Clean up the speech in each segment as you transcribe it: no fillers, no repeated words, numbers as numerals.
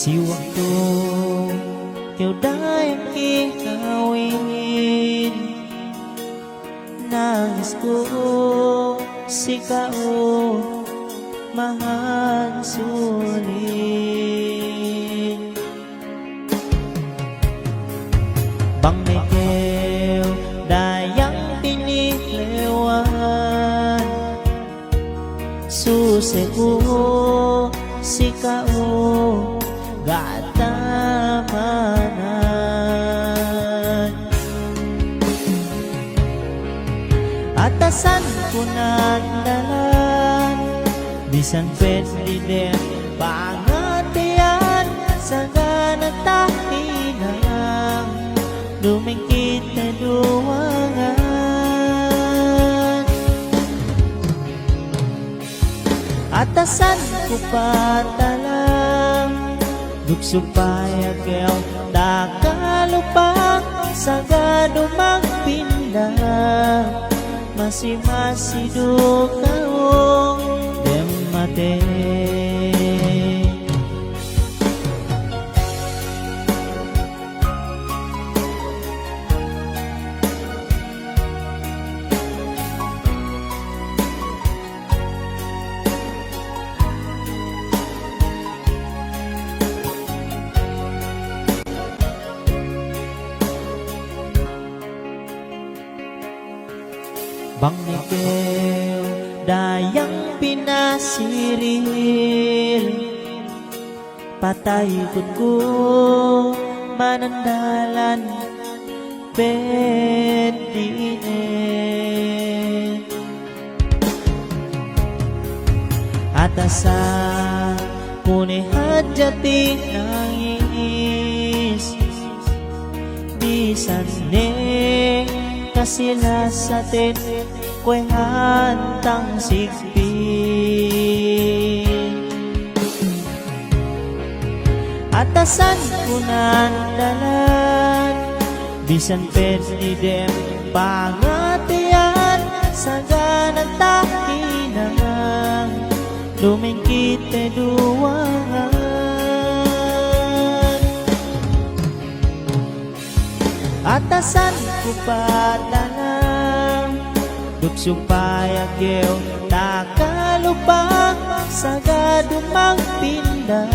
si waktu kau dayang ikawin, nangis ko si kau mahan sulit. Bang may keu dayang tinilewan, susi ko si kau gatamanan. Atasan ko nandalan, bisan pwede din pangatian, sa ganatahinang dumingkit na duwangan. Atasan ko patalang, dugsupay agaw takalupang, sa gadumang pinda, masi-masi dukaong demate. Bang nikew dayang pinasiril, patay ko manandalan pedinin. Atasa kuni hajati nangis, bisan ne kasila sa tin kwe hantang sigpin. Atasan ko nandalan, bisan pwede dem pangatian, sa ganatahinang dumingkit na duwangan. Atasan ko patalang, dugsupay agaw takalupang, sa gadumang pinda,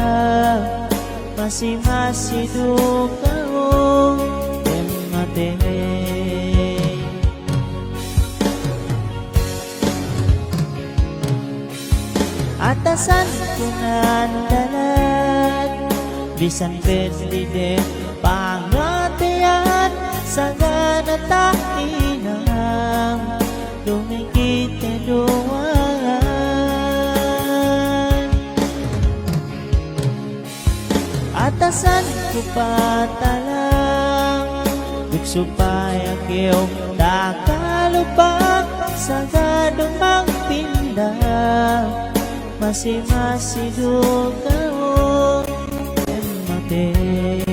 masi-masi dukaong demate. Atasan ko nandalan, bisan pwede din pangatian, sa ganatahinang dumingkit na duwangan. Atasan ko patalang, dugsupay agaw takalupang, sa gadumang pinda, masi-masi dukaong demate.